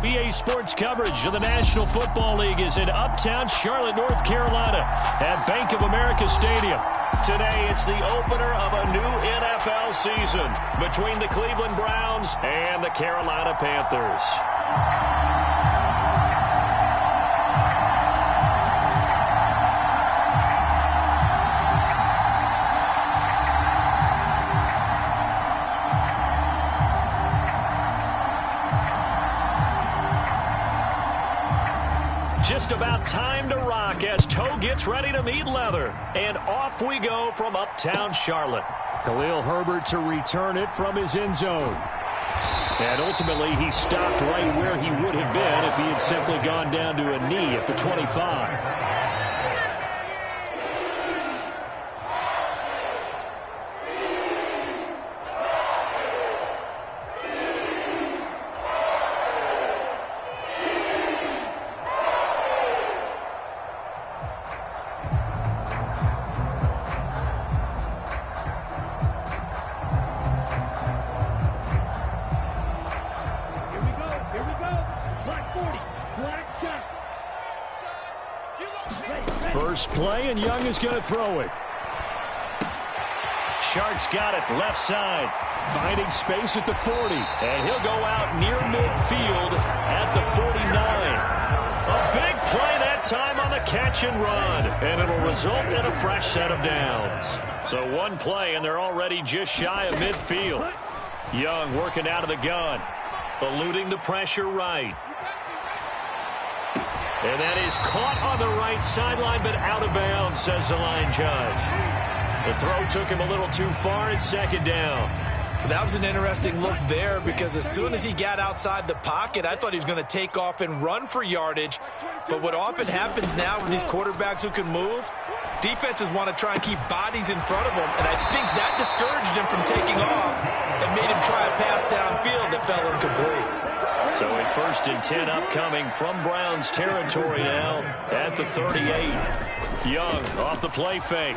WBA Sports coverage of the National Football League is in uptown Charlotte, North Carolina at Bank of America Stadium. Today, it's the opener of a new NFL season between the Cleveland Browns and the Carolina Panthers. Just about time to rock as toe gets ready to meet leather. And off we go from uptown Charlotte. Khalil Herbert to return it from his end zone. And ultimately, he stopped right where he would have been if he had simply gone down to a knee at the 25. First play, and Young is going to throw it. Sharks got it, left side. Finding space at the 40. And he'll go out near midfield at the 49. A big play that time on the catch and run. And it'll result in a fresh set of downs. So one play, and they're already just shy of midfield. Young working out of the gun. Eluding the pressure right. And that is caught on the right sideline, but out of bounds, says the line judge. The throw took him a little too far. It's second down. That was an interesting look there because as soon as he got outside the pocket, I thought he was going to take off and run for yardage. But what often happens now with these quarterbacks who can move, defenses want to try and keep bodies in front of them. And I think that discouraged him from taking off and made him try a pass downfield that fell incomplete. So a 1st and 10 upcoming from Browns territory now at the 38. Young off the play fake.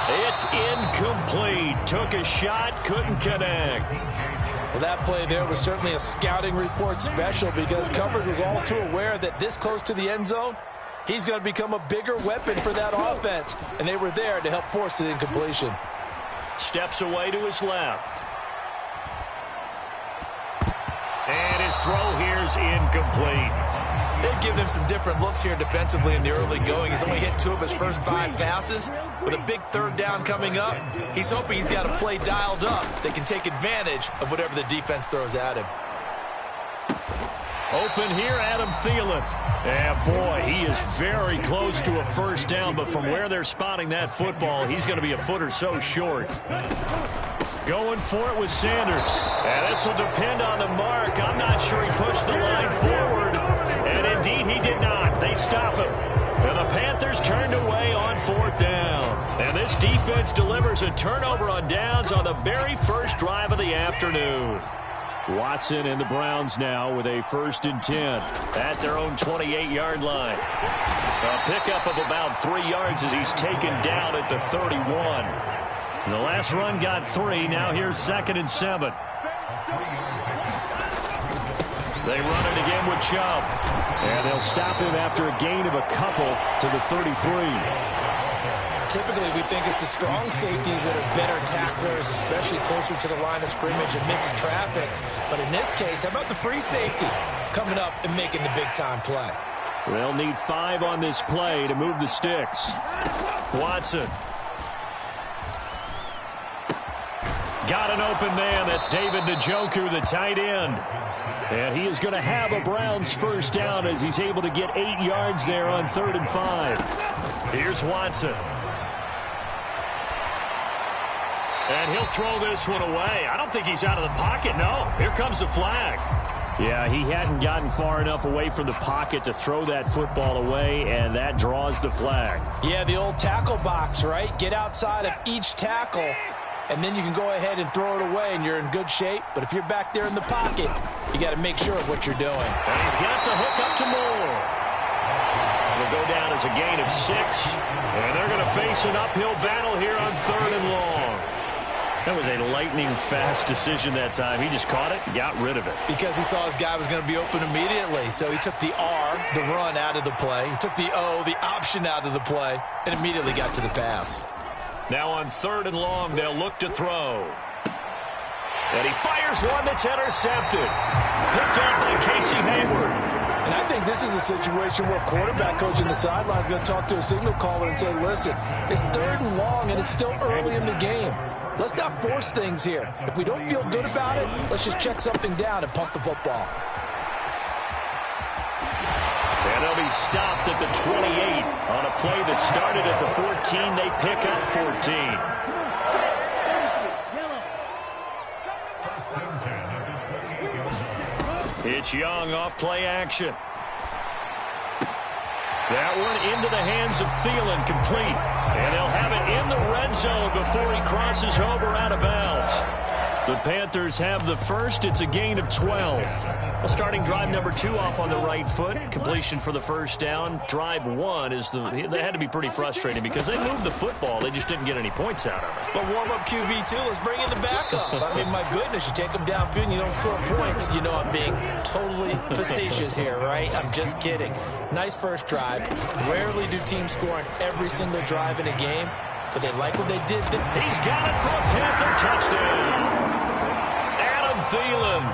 It's incomplete. Took a shot, couldn't connect. Well, that play there was certainly a scouting report special because coverage was all too aware that this close to the end zone, he's going to become a bigger weapon for that offense. And they were there to help force the incompletion. Steps away to his left. And his throw here's incomplete. They've given him some different looks here defensively in the early going. He's only hit 2 of his first 5 passes. With a big 3rd down coming up, he's hoping he's got a play dialed up that can take advantage of whatever the defense throws at him. Open here, Adam Thielen. And boy, he is very close to a 1st down, but from where they're spotting that football, he's going to be a foot or so short. Going for it with Sanders. And this will depend on the mark. I'm not sure he pushed the line forward. And indeed, he did not. They stop him. And the Panthers turned away on 4th down. And this defense delivers a turnover on downs on the very first drive of the afternoon. Watson and the Browns now with a 1st and 10 at their own 28-yard line. A pickup of about 3 yards as he's taken down at the 31. The last run got 3. Now here's 2nd and 7. They run it again with Chubb. And they'll stop him after a gain of a couple to the 33. Typically, we think it's the strong safeties that are better tacklers, especially closer to the line of scrimmage amidst traffic. But in this case, how about the free safety coming up and making the big-time play? They'll need 5 on this play to move the sticks. Watson. Got an open man. That's David Njoku, the tight end. And he is going to have a Browns 1st down as he's able to get 8 yards there on 3rd and 5. Here's Watson. And he'll throw this one away. I don't think he's out of the pocket, no. Here comes the flag. Yeah, he hadn't gotten far enough away from the pocket to throw that football away, and that draws the flag. Yeah, the old tackle box, right? Get outside of each tackle, and then you can go ahead and throw it away, and you're in good shape. But if you're back there in the pocket, you got to make sure of what you're doing. And he's got the hook up to Moore. It'll go down as a gain of 6, and they're going to face an uphill battle here on 3rd and long. That was a lightning-fast decision that time. He just caught it, got rid of it. Because he saw his guy was going to be open immediately. So he took the R, the run, out of the play. He took the O, the option, out of the play, and immediately got to the pass. Now on 3rd and long, they'll look to throw. And he fires one that's intercepted. Picked up by Casey Hayward. And I think this is a situation where a quarterback coach in the sideline is going to talk to a signal caller and say, listen, it's 3rd and long and it's still early in the game. Let's not force things here. If we don't feel good about it, let's just check something down and pump the football. And they'll be stopped at the 28 on a play that started at the 14. They pick up 14. It's Young off play action. That one into the hands of Thielen, complete. And they'll have it in the red zone before he crosses over out of bounds. The Panthers have the first. It's a gain of 12. Well, starting drive number 2 off on the right foot. Completion for the first down. Drive 1 is they had to be pretty frustrating because they moved the football. They just didn't get any points out of it. But warm-up QB2, let's bring in the backup. I mean, my goodness, you take them downfield and you don't score points. You know I'm being totally facetious here, right? I'm just kidding. Nice first drive. Rarely do teams score on every single drive in a game, but they like what they did. He's got it for a Panther touchdown. Thielen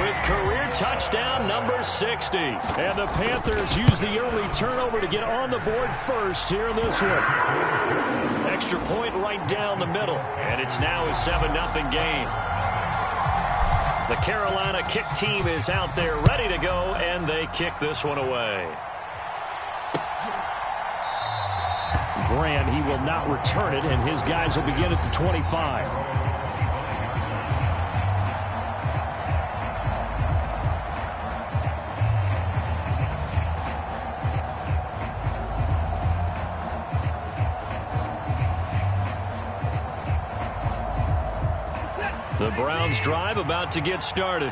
with career touchdown number 60. And the Panthers use the early turnover to get on the board first here in this one. Extra point right down the middle. And it's now a 7-0 game. The Carolina kick team is out there ready to go, and they kick this one away. Grant, he will not return it, and his guys will begin at the 25. The Browns drive about to get started.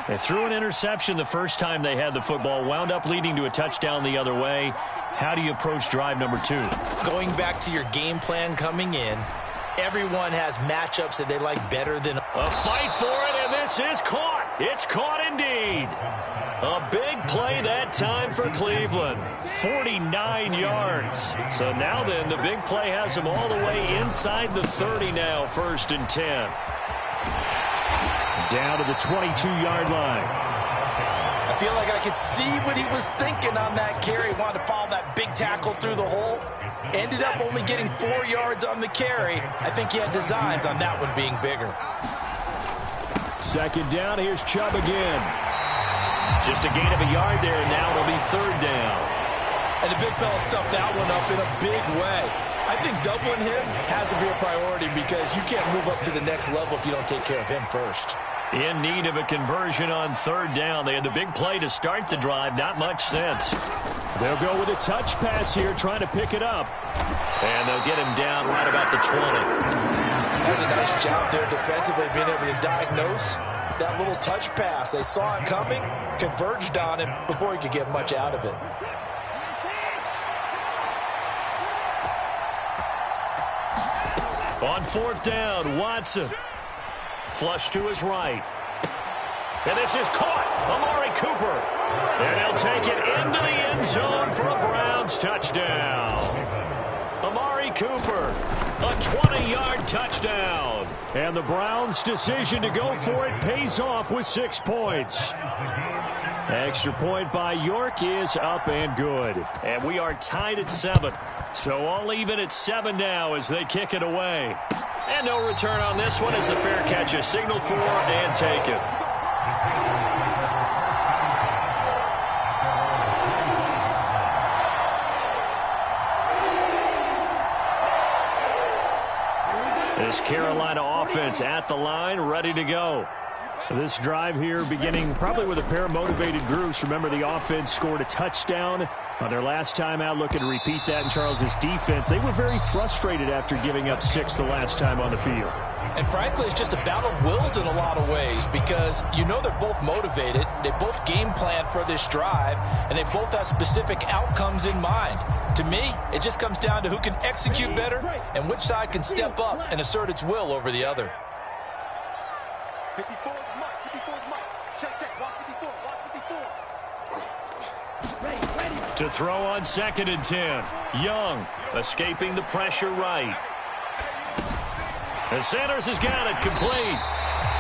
They threw an interception the first time they had the football, wound up leading to a touchdown the other way. How do you approach drive number 2? Going back to your game plan coming in, everyone has matchups that they like better than... A fight for it, and this is caught. It's caught indeed. A big play that time for Cleveland. 49 yards. So now then, the big play has them all the way inside the 30 now, 1st and 10. Down to the 22-yard line. I feel like I could see what he was thinking on that carry. Wanted to follow that big tackle through the hole. Ended up only getting 4 yards on the carry. I think he had designs on that one being bigger. 2nd down. Here's Chubb again. Just a gain of a yard there, and now it'll be 3rd down. And the big fella stuffed that one up in a big way. I think doubling him has to be a priority because you can't move up to the next level if you don't take care of him first. In need of a conversion on 3rd down. They had the big play to start the drive. Not much sense. They'll go with a touch pass here, trying to pick it up. And they'll get him down right about the 20. That's a nice job there defensively, being able to diagnose that little touch pass. They saw it coming, converged on it before he could get much out of it. On 4th down, Watson. Flush to his right. And this is caught. Amari Cooper. And he'll take it into the end zone for a Browns touchdown. Amari Cooper, a 20-yard touchdown. And the Browns' decision to go for it pays off with 6 points. Extra point by York is up and good. And we are tied at 7. So all even at 7 now as they kick it away. And no return on this one as the fair catch is signaled for and taken. This Carolina offense at the line, ready to go. This drive here beginning probably with a pair of motivated groups. Remember, the offense scored a touchdown on their last time out. Looking to repeat that in Charles's defense. They were very frustrated after giving up 6 the last time on the field. And frankly, it's just a battle of wills in a lot of ways because you know they're both motivated. They both game plan for this drive, and they both have specific outcomes in mind. To me, it just comes down to who can execute better and which side can step up and assert its will over the other. 54 is Mike. 54 is Mike. Check. Watch 54. Watch 54. Ready. To throw on 2nd and 10. Young escaping the pressure right. And Sanders has got it complete.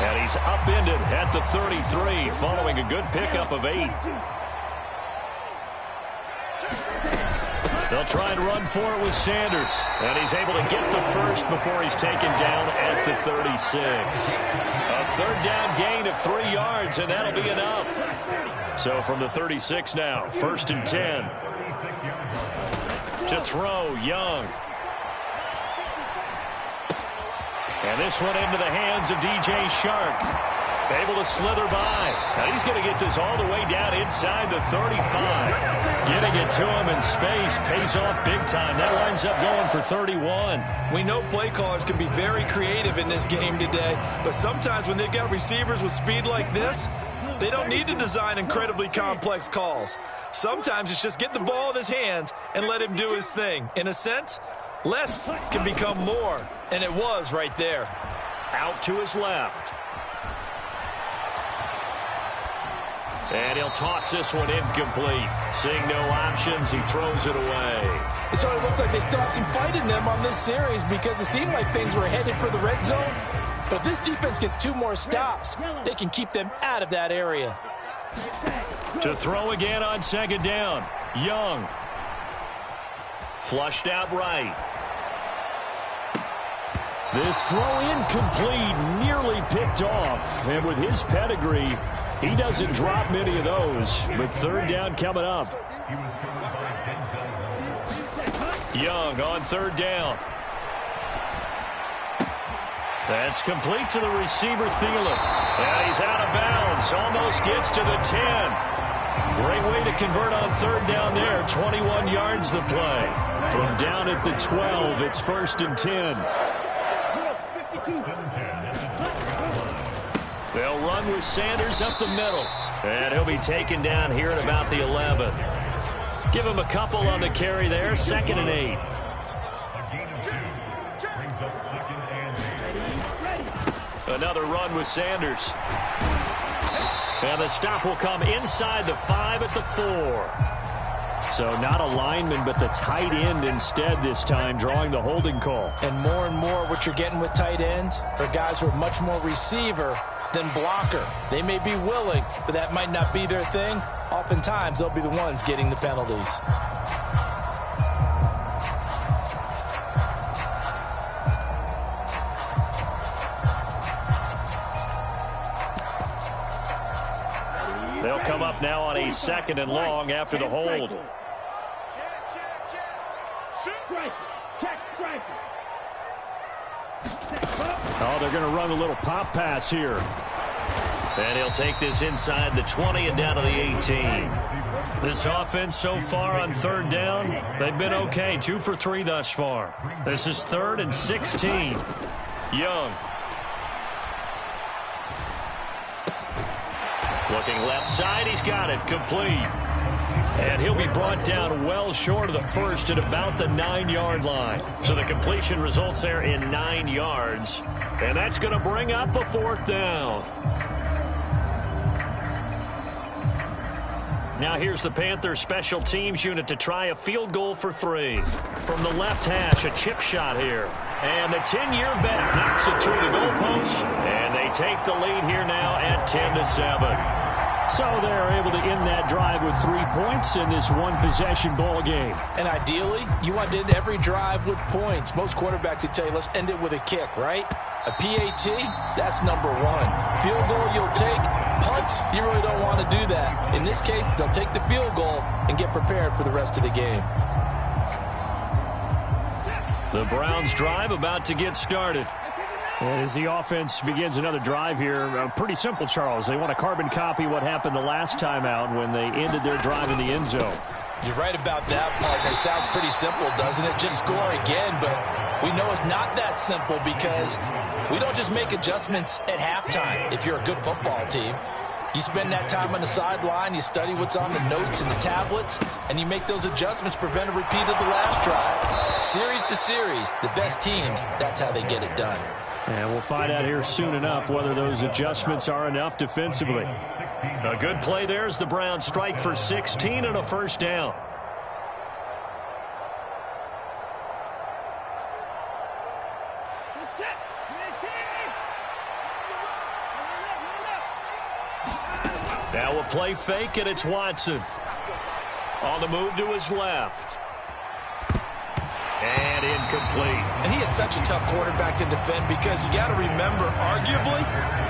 And he's upended at the 33 following a good pickup of 8. They'll try and run for it with Sanders. And he's able to get the first before he's taken down at the 36. A 3rd down gain of 3 yards, and that'll be enough. So from the 36 now, 1st and 10. To throw, Young. And this one into the hands of DJ Shark. Able to slither by. Now he's going to get this all the way down inside the 35. Getting it to him in space pays off big time. That winds up going for 31. We know play callers can be very creative in this game today, but sometimes when they've got receivers with speed like this, they don't need to design incredibly complex calls. Sometimes it's just get the ball in his hands and let him do his thing. In a sense, less can become more, and it was right there. Out to his left. And he'll toss this one incomplete. Seeing no options, he throws it away. So it looks like they still have some fight in them on this series because it seemed like things were headed for the red zone. But if this defense gets 2 more stops, they can keep them out of that area. To throw again on 2nd down. Young. Flushed out right. This throw incomplete, nearly picked off. And with his pedigree, he doesn't drop many of those, but 3rd down coming up. Young on 3rd down. That's complete to the receiver, Thielen. And he's out of bounds, almost gets to the 10. Great way to convert on 3rd down there, 21 yards the play. From down at the 12, it's 1st and 10. They'll run with Sanders up the middle. And he'll be taken down here at about the 11. Give him a couple on the carry there. 2nd and 8. Another run with Sanders. And the stop will come inside the 5 at the 4. So not a lineman, but the tight end instead this time, drawing the holding call. And more what you're getting with tight ends are guys who are much more receiver than blocker. They may be willing, but that might not be their thing. Oftentimes, they'll be the ones getting the penalties. They'll come up now on a 2nd and long after the hold. Oh, they're going to run a little pop pass here. And he'll take this inside the 20 and down to the 18. This offense so far on 3rd down, they've been okay. 2 for 3 thus far. This is 3rd and 16. Young. Looking left side, he's got it complete. And he'll be brought down well short of the first at about the 9-yard line. So the completion results there in 9 yards. And that's going to bring up a 4th down. Now here's the Panthers special teams unit to try a field goal for 3. From the left hash, a chip shot here. And the 10-year vet knocks it through the goalpost. And they take the lead here now at 10-7. So they're able to end that drive with 3 points in this one-possession ball game. And ideally, you want to end every drive with points. Most quarterbacks would tell you, let's end it with a kick, right? A PAT, that's #1. Field goal you'll take. Punts, you really don't want to do that. In this case, they'll take the field goal and get prepared for the rest of the game. The Browns drive about to get started. As the offense begins another drive here, pretty simple, Charles. They want to carbon copy what happened the last time out when they ended their drive in the end zone. You're right about that, partner. It sounds pretty simple, doesn't it? Just score again, but we know it's not that simple because we don't just make adjustments at halftime if you're a good football team. You spend that time on the sideline, you study what's on the notes and the tablets, and you make those adjustments, prevent a repeat of the last drive. Series to series, the best teams, that's how they get it done. And we'll find out here soon enough whether those adjustments are enough defensively. A good play there as the Browns strike for 16 and a first down. Now a play fake, and it's Watson. On the move to his left. And incomplete. And he is such a tough quarterback to defend because you got to remember, arguably,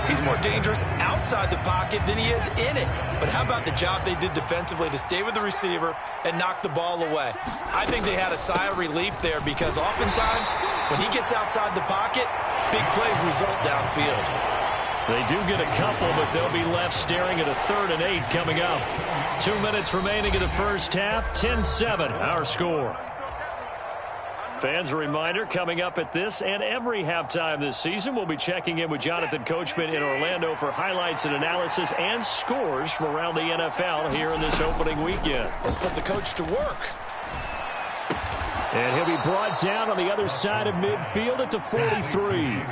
he's more dangerous outside the pocket than he is in it. But how about the job they did defensively to stay with the receiver and knock the ball away? I think they had a sigh of relief there because oftentimes when he gets outside the pocket, big plays result downfield. They do get a couple, but they'll be left staring at a 3rd and 8 coming up. 2 minutes remaining in the first half. 10-7, our score. Fans, a reminder, coming up at this and every halftime this season, we'll be checking in with Jonathan Coachman in Orlando for highlights and analysis and scores from around the NFL here in this opening weekend. Let's put the coach to work. And he'll be brought down on the other side of midfield at the 43.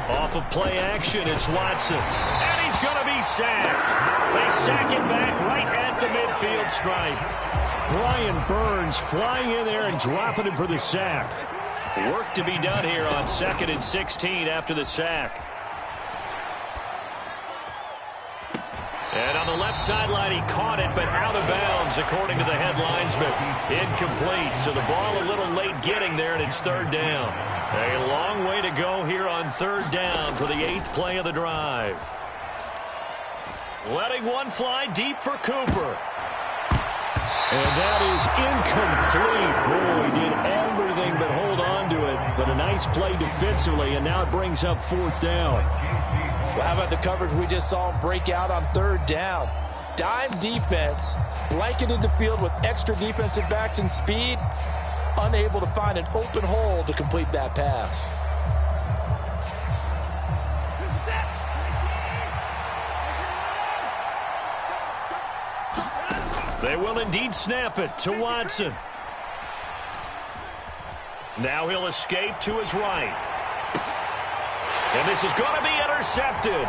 Off of play action, it's Watson. And he's going to be sacked. They sack him back right at the midfield stripe. Brian Burns flying in there and dropping him for the sack. Work to be done here on 2nd and 16 after the sack. And on the left sideline, he caught it, but out of bounds, according to the head linesman. Incomplete, so the ball a little late getting there, and it's 3rd down. A long way to go here on 3rd down for the 8th play of the drive. Letting one fly deep for Cooper. And that is incomplete. Boy, he did everything but hold on to it. But a nice play defensively, and now it brings up 4th down. Well, how about the coverage we just saw him break out on 3rd down? Dime defense, blanketed the field with extra defensive backs and speed, unable to find an open hole to complete that pass. They will indeed snap it to Watson. Now he'll escape to his right. And this is going to be intercepted.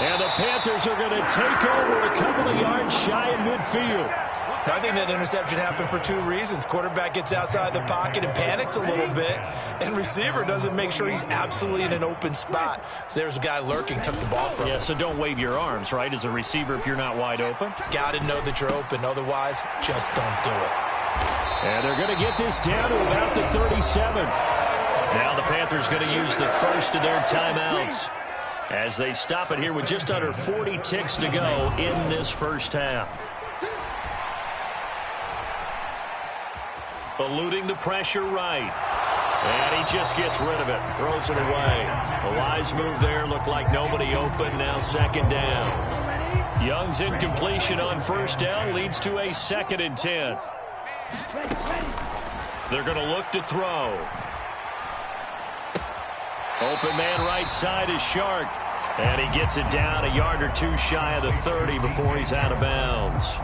And the Panthers are going to take over a couple of yards shy of midfield. I think that interception happened for 2 reasons. Quarterback gets outside the pocket and panics a little bit, and receiver doesn't make sure he's absolutely in an open spot. So there's a guy lurking, took the ball from him. Yeah, so don't wave your arms, right, as a receiver if you're not wide open. Got to know that you're open. Otherwise, just don't do it. And they're going to get this down to about the 37. Now the Panthers going to use the first of their timeouts as they stop it here with just under 40 ticks to go in this first half. Eluding the pressure right. And he just gets rid of it. Throws it away. A wise move there. Looked like nobody open. Now 2nd down. Young's incompletion on 1st down leads to a 2nd and 10. They're going to look to throw. Open man right side is Shark. And he gets it down a yard or 2 shy of the 30 before he's out of bounds.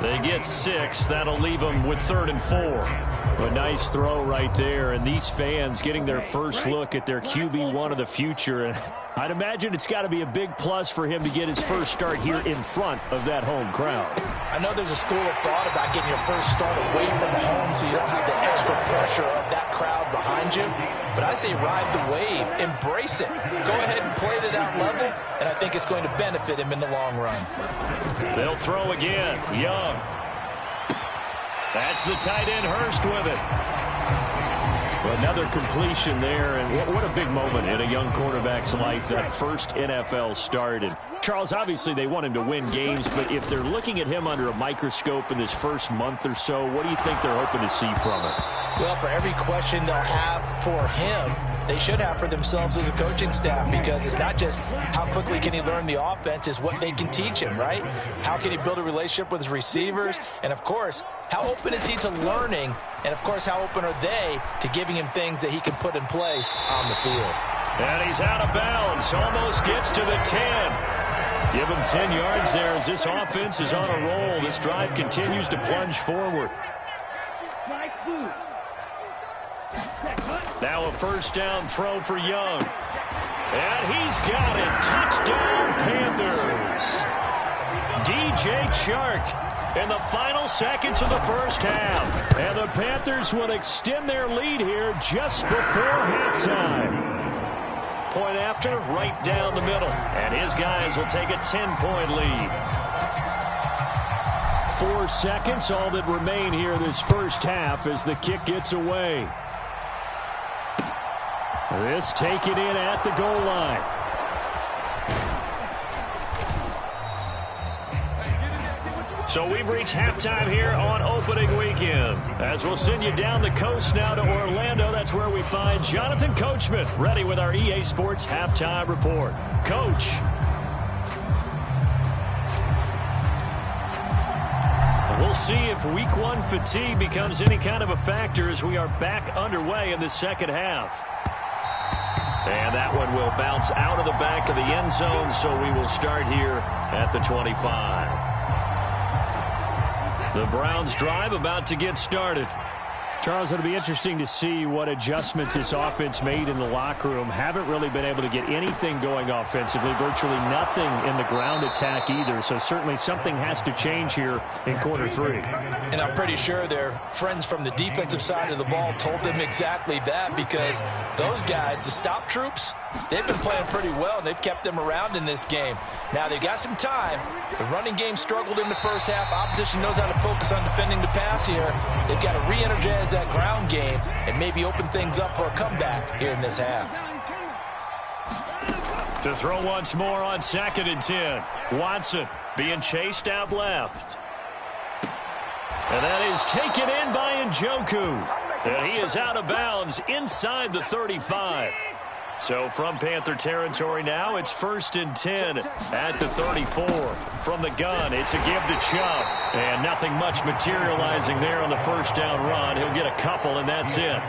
They get 6. That'll leave them with 3rd and 4. A nice throw right there. And these fans getting their first look at their QB1 of the future. And I'd imagine it's got to be a big plus for him to get his first start here in front of that home crowd. I know there's a school of thought about getting your first start away from home so you don't have the extra pressure of that crowd behind you. But I say ride the wave. Embrace it. Go ahead and play to that level, and I think it's going to benefit him in the long run. They'll throw again. Young. That's the tight end, Hurst, with it. Another completion there, and what a big moment in a young quarterback's life, that first NFL start. And Charles, obviously they want him to win games, but if they're looking at him under a microscope in this first month or so, what do you think they're hoping to see from him? Well, for every question they'll have for him, they should have for themselves as a coaching staff, because it's not just how quickly can he learn the offense, it's what they can teach him, right? How can he build a relationship with his receivers? And, of course, how open is he to learning? And, of course, how open are they to giving him things that he can put in place on the field? And he's out of bounds. Almost gets to the 10. Give him 10 yards there as this offense is on a roll. This drive continues to plunge forward. Now a first down throw for Young. And he's got it. Touchdown, Panthers. DJ Chark in the final seconds of the first half. And the Panthers will extend their lead here just before halftime. Point after, right down the middle. And his guys will take a 10-point lead. 4 seconds, all that remain here this first half as the kick gets away. This taken in at the goal line. So we've reached halftime here on opening weekend. As we'll send you down the coast now to Orlando, that's where we find Jonathan Coachman ready with our EA Sports Halftime Report. Coach. We'll see if week one fatigue becomes any kind of a factor as we are back underway in the second half. And that one will bounce out of the back of the end zone, so we will start here at the 25. The Browns drive about to get started. Charles, it'll be interesting to see what adjustments this offense made in the locker room. Haven't really been able to get anything going offensively, virtually nothing in the ground attack either. So certainly something has to change here in quarter three. And I'm pretty sure their friends from the defensive side of the ball told them exactly that, because those guys, the stop troops, they've been playing pretty well. They've kept them around in this game. Now they've got some time. The running game struggled in the first half. Opposition knows how to focus on defending the pass here. They've got to re-energize that ground game and maybe open things up for a comeback here in this half. To throw once more on 2nd and 10. Watson being chased out left. And that is taken in by Njoku. And he is out of bounds inside the 35. So from Panther territory now, it's 1st and 10 at the 34. From the gun, it's a give to Chubb. And nothing much materializing there on the first down run. He'll get a couple, and that's it.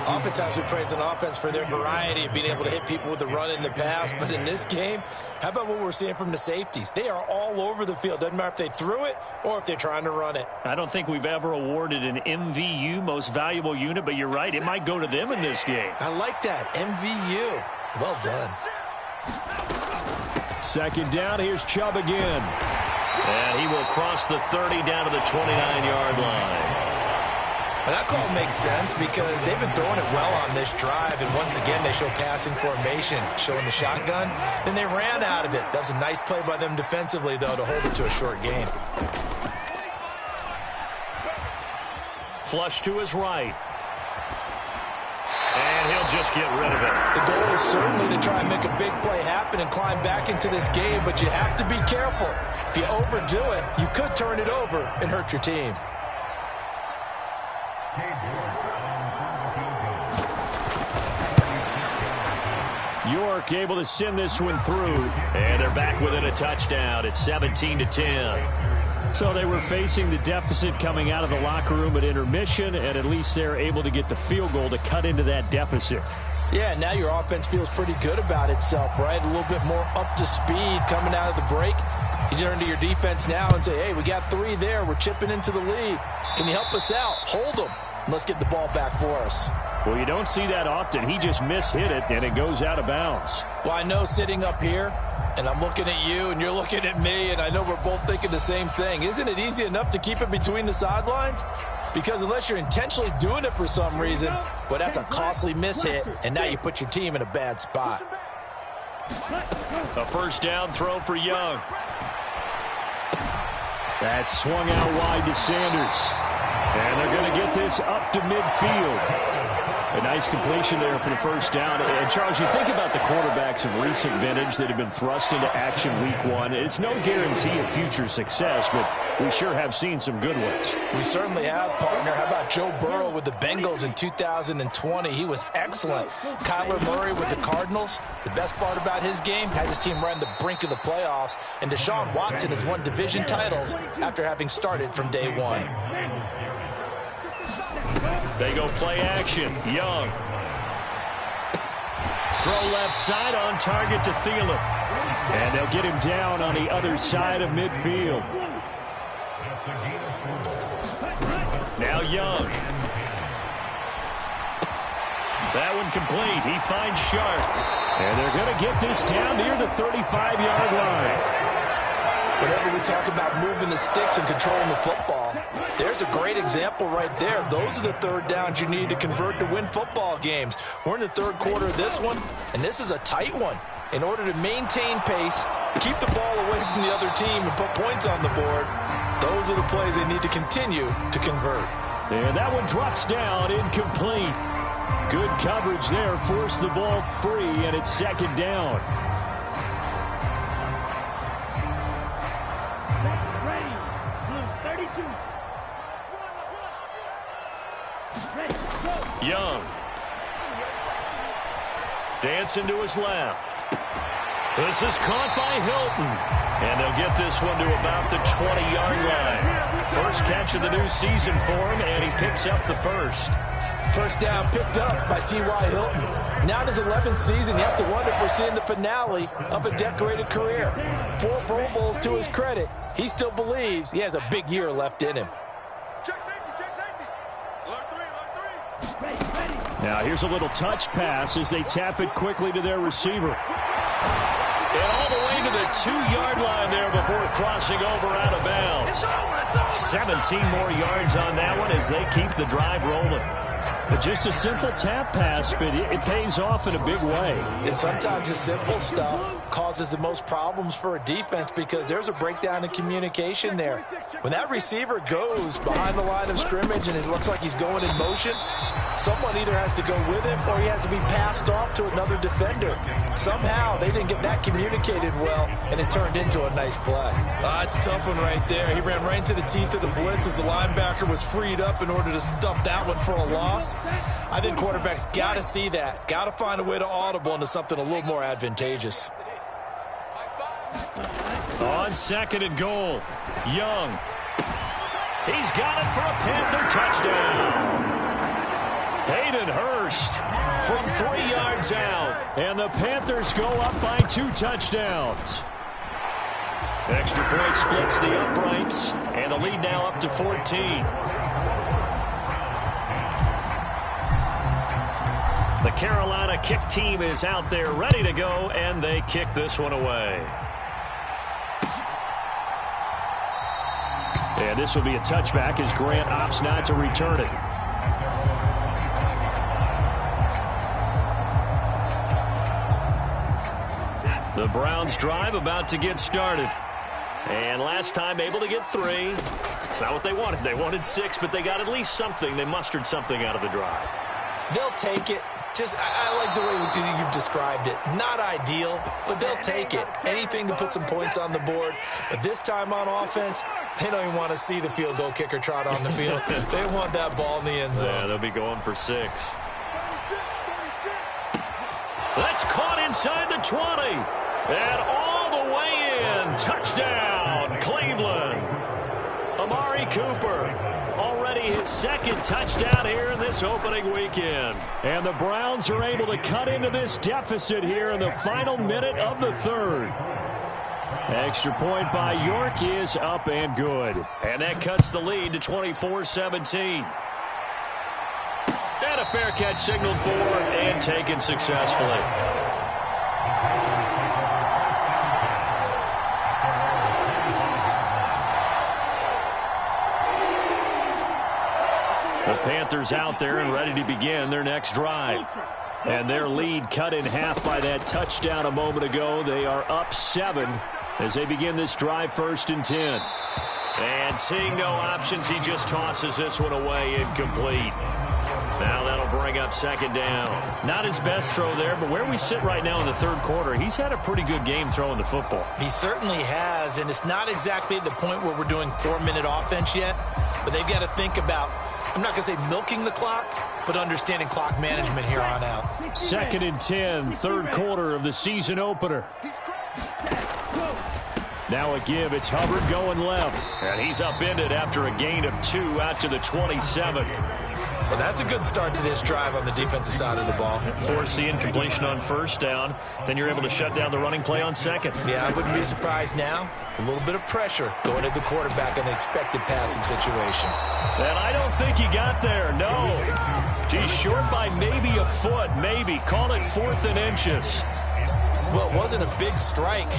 Oftentimes we praise an offense for their variety of being able to hit people with the run and the pass. But in this game, how about what we're seeing from the safeties? They are all over the field. Doesn't matter if they threw it or if they're trying to run it. I don't think we've ever awarded an MVU, most valuable unit, but you're right. It might go to them in this game. I like that. MVU. Well done. 2nd down. Here's Chubb again. And he will cross the 30 down to the 29-yard line. And that call makes sense because they've been throwing it well on this drive. And once again, they show passing formation, showing the shotgun. Then they ran out of it. That was a nice play by them defensively, though, to hold it to a short gain. Flush to his right. And he'll just get rid of it. The goal is certainly to try and make a big play happen and climb back into this game, but you have to be careful. If you overdo it, you could turn it over and hurt your team. York able to send this one through. And they're back within a touchdown. It's 17-10. So they were facing the deficit coming out of the locker room at intermission, and at least they're able to get the field goal to cut into that deficit. Yeah, now your offense feels pretty good about itself, right? A little bit more up to speed coming out of the break. You turn to your defense now and say, hey, we got 3 there. We're chipping into the lead. Can you help us out? Hold them. Let's get the ball back for us. Well, you don't see that often. He just mishit it, and it goes out of bounds. Well, I know sitting up here, and I'm looking at you, and you're looking at me, and I know we're both thinking the same thing. Isn't it easy enough to keep it between the sidelines? Because unless you're intentionally doing it for some reason, well, that's a costly mishit, and now you put your team in a bad spot. A first down throw for Young. That's swung out wide to Sanders. And they're going to get this up to midfield. A nice completion there for the first down. And, Charles, you think about the quarterbacks of recent vintage that have been thrust into action week one. It's no guarantee of future success, but we sure have seen some good ones. We certainly have, partner. How about Joe Burrow with the Bengals in 2020? He was excellent. Kyler Murray with the Cardinals. The best part about his game, has his team right on the brink of the playoffs. And Deshaun Watson has won division titles after having started from day one. They go play action. Young. Throw left side on target to Thielen. And they'll get him down on the other side of midfield. Now Young. That one complete. He finds Sharp. And they're going to get this down near the 35-yard line. Whenever we talk about moving the sticks and controlling the football, there's a great example right there. Those are the third downs you need to convert to win football games. We're in the third quarter of this one, and this is a tight one. In order to maintain pace, keep the ball away from the other team, and put points on the board, those are the plays they need to continue to convert. And that one drops down, incomplete. Good coverage there, forced the ball free, and it's second down. Young. Dancing to his left. This is caught by Hilton. And they'll get this one to about the 20-yard line. First catch of the new season for him, and he picks up the first. First down picked up by T.Y. Hilton. Now in his 11th season, you have to wonder if we're seeing the finale of a decorated career. 4 Pro Bowls to his credit. He still believes he has a big year left in him. Check safety. Alert 3. Now here's a little touch pass as they tap it quickly to their receiver. And all the way to the 2-yard line there before crossing over out of bounds. 17 more yards on that one as they keep the drive rolling. But just a simple tap pass, but it pays off in a big way. And sometimes the simple stuff causes the most problems for a defense because there's a breakdown in communication there. When that receiver goes behind the line of scrimmage and it looks like he's going in motion, someone either has to go with him or he has to be passed off to another defender. Somehow they didn't get that communicated well, and it turned into a nice play. It's a tough one right there. He ran right into the teeth of the blitz as the linebacker was freed up in order to stuff that one for a loss. I think quarterbacks got to see that. Got to find a way to audible into something a little more advantageous. On second and goal, Young. He's got it for a Panther touchdown. Hayden Hurst from 3 yards out. And the Panthers go up by 2 touchdowns. Extra point splits the uprights, and the lead now up to 14. The Carolina kick team is out there ready to go, and they kick this one away. And this will be a touchback as Grant opts not to return it. The Browns drive about to get started. And last time able to get 3. It's not what they wanted. They wanted 6, but they got at least something. They mustered something out of the drive. They'll take it. I like the way you've described it. Not ideal, but they'll take it. Anything to put some points on the board. But this time on offense, they don't even want to see the field goal kicker trot on the field. They want that ball in the end zone. Yeah, they'll be going for 6. That's caught inside the 20. And all the way in. Touchdown, Cleveland. Amari Cooper. Already his second touchdown here in this opening weekend. And the Browns are able to cut into this deficit here in the final minute of the third. Extra point by York is up and good. And that cuts the lead to 24-17. And a fair catch signaled for and taken successfully. The Panthers out there and ready to begin their next drive. And their lead cut in half by that touchdown a moment ago. They are up 7 as they begin this drive, 1st and 10. And seeing no options, he just tosses this one away, incomplete. Now that'll bring up 2nd down. Not his best throw there, but where we sit right now in the third quarter, he's had a pretty good game throwing the football. He certainly has, and it's not exactly at the point where we're doing 4-minute offense yet, but they've got to think about, I'm not going to say milking the clock, but understanding clock management here on out. 2nd and 10, third quarter of the season opener. Now a give. It's Hubbard going left. And he's upended after a gain of 2 out to the 27. Well, that's a good start to this drive on the defensive side of the ball. Force the incompletion on first down. Then you're able to shut down the running play on second. Yeah, I wouldn't be surprised now. A little bit of pressure going at the quarterback in an expected passing situation. And I don't think he got there, no. He's short by maybe a foot, maybe. Call it 4th and inches. Well, it wasn't a big strike,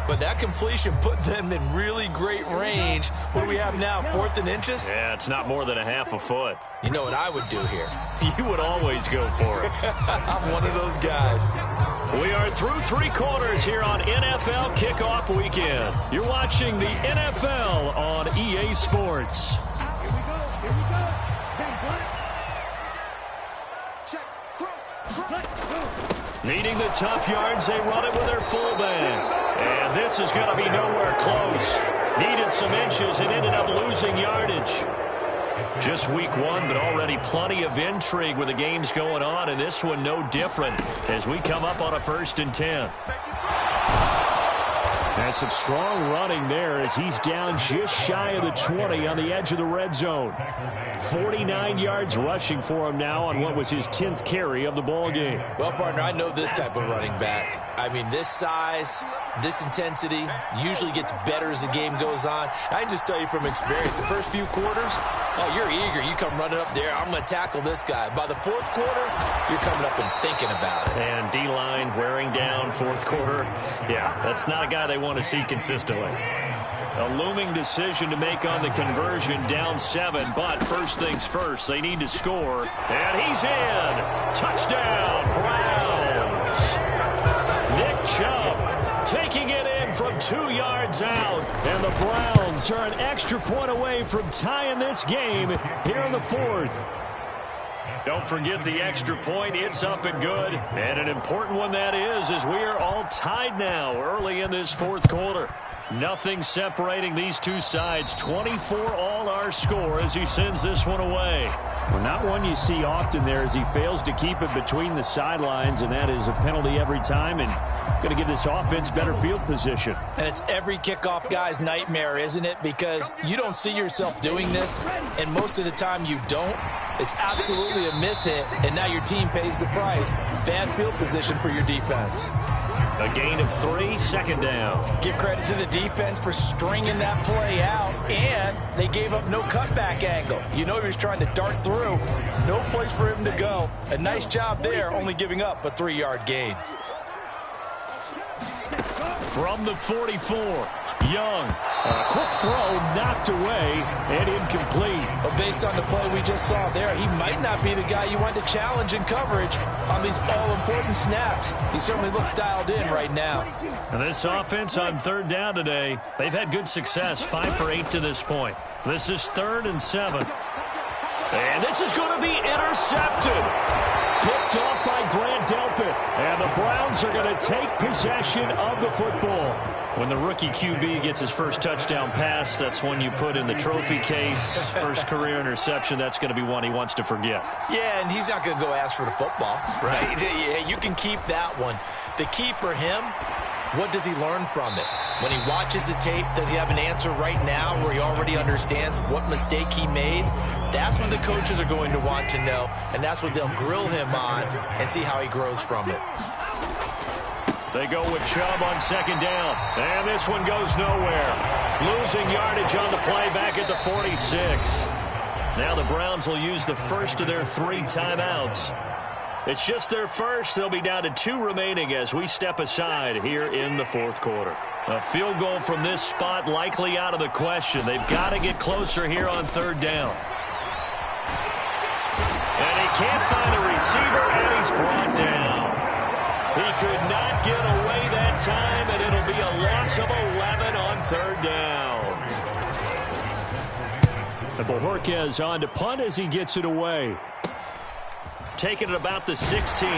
but that completion put them in really great range. What do we have now, 4th and inches? Yeah, it's not more than a half a foot. You know what I would do here? You would always go for it. I'm one of those guys. We are through 3 quarters here on NFL Kickoff Weekend. You're watching the NFL on EA Sports. Here we go. Check, cross. Needing the tough yards, they run it with their fullback. And this is going to be nowhere close. Needed some inches and ended up losing yardage. Just week 1, but already plenty of intrigue with the games going on, and this one no different as we come up on a 1st and 10. And some strong running there as he's down just shy of the 20 on the edge of the red zone. 49 yards rushing for him now on what was his 10th carry of the ball game. Well, partner, I know this type of running back. I mean, this size, this intensity usually gets better as the game goes on. I can just tell you from experience, the first few quarters, oh, you're eager. You come running up there, I'm going to tackle this guy. By the 4th quarter, you're coming up and thinking about it. And D-line wearing down 4th quarter. Yeah, that's not a guy they want to see consistently. A looming decision to make on the conversion, down 7, but first things first, they need to score. And he's in. Touchdown, Browns. Nick Chubb taking it in from 2 yards out. And the Browns are an extra point away from tying this game here in the 4th. Don't forget the extra point. It's up and good. And an important one that is, as we are all tied now early in this 4th quarter. Nothing separating these two sides. 24 all our score as he sends this one away. Well, not one you see often there as he fails to keep it between the sidelines, and that is a penalty every time, and going to give this offense better field position. And it's every kickoff guy's nightmare, isn't it? Because you don't see yourself doing this, and most of the time you don't. It's absolutely a miss hit, and now your team pays the price. Bad field position for your defense. A gain of 3, 2nd down. Give credit to the defense for stringing that play out, and they gave up no cutback angle. You know he was trying to dart through. No place for him to go. A nice job there, only giving up a 3-yard gain. From the 44, Young. A quick throw knocked away and incomplete. But based on the play we just saw there, he might not be the guy you want to challenge in coverage on these all-important snaps. He certainly looks dialed in right now. And this offense on 3rd down today, they've had good success, 5 for 8 to this point. This is 3rd and 7. And this is going to be intercepted. Picked off by Grant Delpit. And the Browns are going to take possession of the football. When the rookie QB gets his first touchdown pass, that's one you put in the trophy case. First career interception, that's going to be one he wants to forget. Yeah, and he's not going to go ask for the football, right? Yeah, you can keep that one. The key for him, what does he learn from it? When he watches the tape, does he have an answer right now where he already understands what mistake he made? That's what the coaches are going to want to know, and that's what they'll grill him on and see how he grows from it. They go with Chubb on 2nd down. And this one goes nowhere. Losing yardage on the play back at the 46. Now the Browns will use the first of their 3 timeouts. It's just their first. They'll be down to 2 remaining as we step aside here in the 4th quarter. A field goal from this spot likely out of the question. They've got to get closer here on 3rd down. And he can't find a receiver, and he's brought down. He could not get away that time, and it'll be a loss of 11 on 3rd down. And Bojorquez on to punt as he gets it away. Taking it about the 16.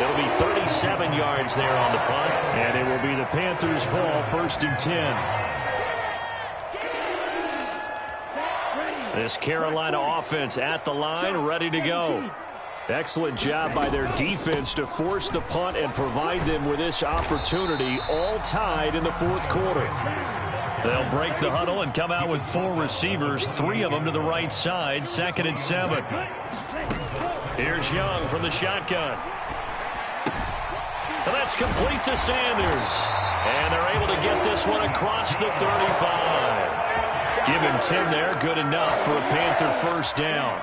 It'll be 37 yards there on the punt. And it will be the Panthers' ball, 1st and 10. This Carolina offense at the line, ready to go. Excellent job by their defense to force the punt and provide them with this opportunity, all tied in the 4th quarter. They'll break the huddle and come out with 4 receivers, 3 of them to the right side, 2nd and 7. Here's Young from the shotgun. And that's complete to Sanders. And they're able to get this one across the 35. Give him 10 there, good enough for a Panther first down.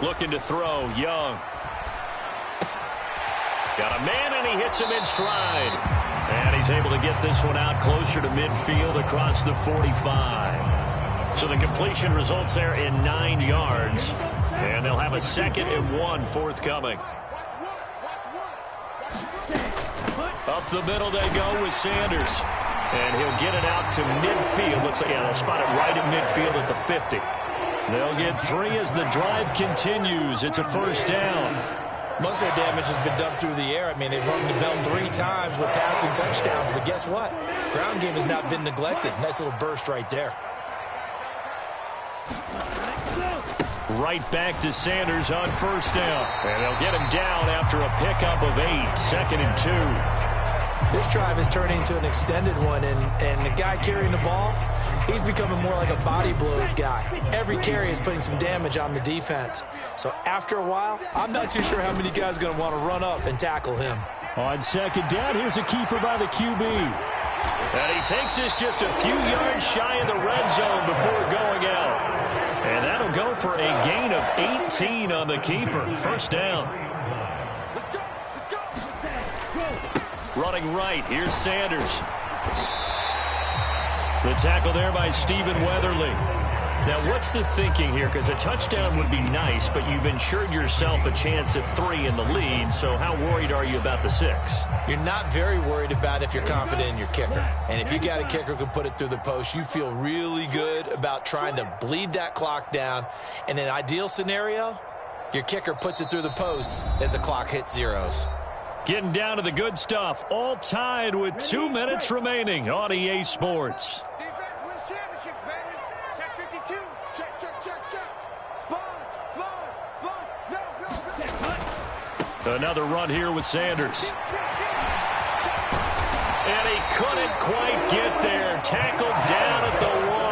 Looking to throw, Young. Got a man, and he hits him in stride. And he's able to get this one out closer to midfield across the 45. So the completion results there in 9 yards. And they'll have a 2nd and 1 forthcoming. Up the middle they go with Sanders. And he'll get it out to midfield. Looks like, yeah, they'll spot it right at midfield at the 50. They'll get 3 as the drive continues. It's a first down. Most of their damage has been done through the air. I mean, they've rung the bell 3 times with passing touchdowns. But guess what? Ground game has not been neglected. Nice little burst right there. Right back to Sanders on first down. And they'll get him down after a pickup of 8. 2nd and 2. This drive is turning into an extended one, and the guy carrying the ball, he's becoming more like a body blows guy. Every carry is putting some damage on the defense. So after a while, I'm not too sure how many guys are going to want to run up and tackle him. On 2nd down, here's a keeper by the QB. And he takes this just a few yards shy of the red zone before going out. And that'll go for a gain of 18 on the keeper. First down. Running right, here's Sanders. The tackle there by Stephen Weatherly. Now, what's the thinking here? Because a touchdown would be nice, but you've ensured yourself a chance at 3 in the lead, so how worried are you about the 6? You're not very worried about if you're confident in your kicker. And if you got a kicker who can put it through the post, you feel really good about trying to bleed that clock down. In an ideal scenario, your kicker puts it through the post as the clock hits zeros. Getting down to the good stuff, all tied with 2 minutes remaining on EA Sports. Defense wins championships, baby. Check 52. Check, check, check, check. Sponge, sponge, sponge. No. Another run here with Sanders. And he couldn't quite get there. Tackled down at the 1.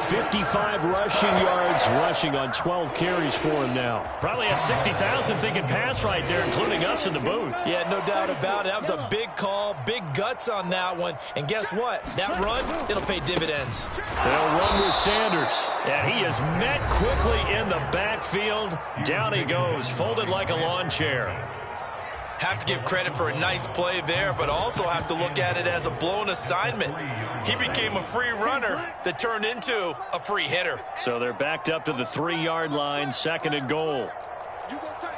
55 rushing yards, rushing on 12 carries for him now. Probably had 60,000 thinking pass right there, including us in the booth. Yeah, no doubt about it. That was a big call, big guts on that one. And guess what? That run, it'll pay dividends. They'll run with Sanders. And he is met quickly in the backfield. Down he goes, folded like a lawn chair. Have to give credit for a nice play there, but also have to look at it as a blown assignment. He became a free runner that turned into a free hitter. So they're backed up to the 3-yard line, 2nd and goal. You go tight.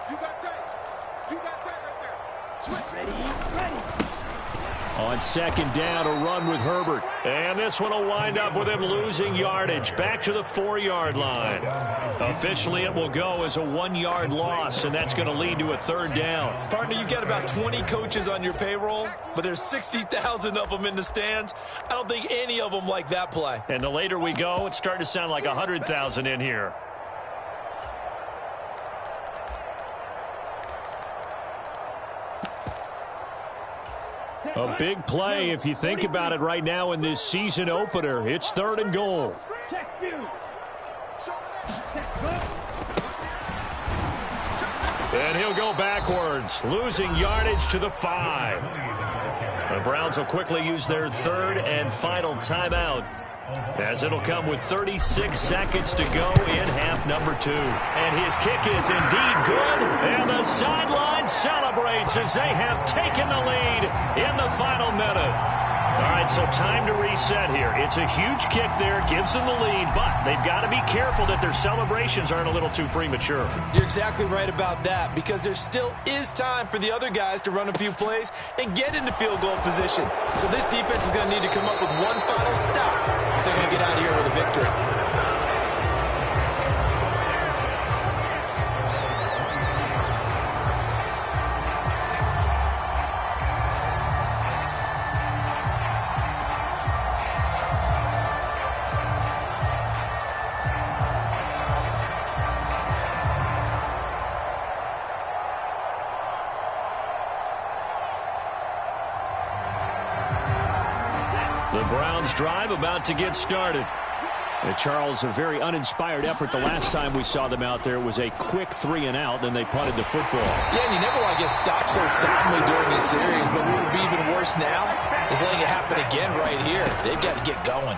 You got tight. You got tight right there. Switch. Ready. On 2nd down, a run with Herbert. And this one will wind up with him losing yardage. Back to the 4-yard line. Officially, it will go as a 1-yard loss, and that's going to lead to a 3rd down. Partner, you got about 20 coaches on your payroll, but there's 60,000 of them in the stands. I don't think any of them like that play. And the later we go, it's starting to sound like 100,000 in here. A big play if you think about it right now in this season opener. It's 3rd and goal. And he'll go backwards, losing yardage to the 5. The Browns will quickly use their 3rd and final timeout, as it'll come with 36 seconds to go in half number 2. And his kick is indeed good, and the sideline celebrates as they have taken the lead in the final minute. All right, so time to reset here. It's a huge kick there, gives them the lead, but they've got to be careful that their celebrations aren't a little too premature. You're exactly right about that, because there still is time for the other guys to run a few plays and get into field goal position. So this defense is going to need to come up with one final stop if they're going to get out of here with a victory. The Browns drive about to get started. Charles, a very uninspired effort the last time we saw them out there. It was a quick 3-and-out, then they punted the football. Yeah, and you never want to get stopped so suddenly during this series, but what would be even worse now is letting it happen again right here. They've got to get going.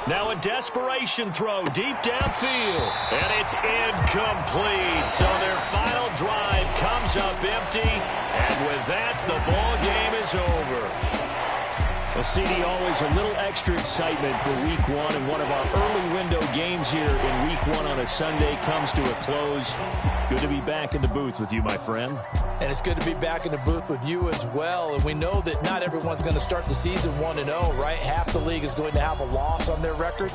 Now a desperation throw deep downfield, and it's incomplete. So their final drive comes up empty, and with that, the ball game is over. Well, CD, always a little extra excitement for Week 1, and one of our early window games here in Week 1 on a Sunday comes to a close. Good to be back in the booth with you, my friend. And it's good to be back in the booth with you as well. And we know that not everyone's going to start the season 1-0, right? Half the league is going to have a loss on their record,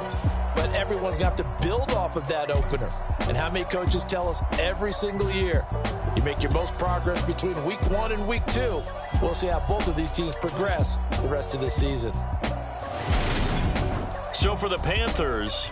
but everyone's going to have to build off of that opener. And how many coaches tell us every single year, you make your most progress between Week 1 and Week 2. We'll see how both of these teams progress the rest of this season. So for the Panthers,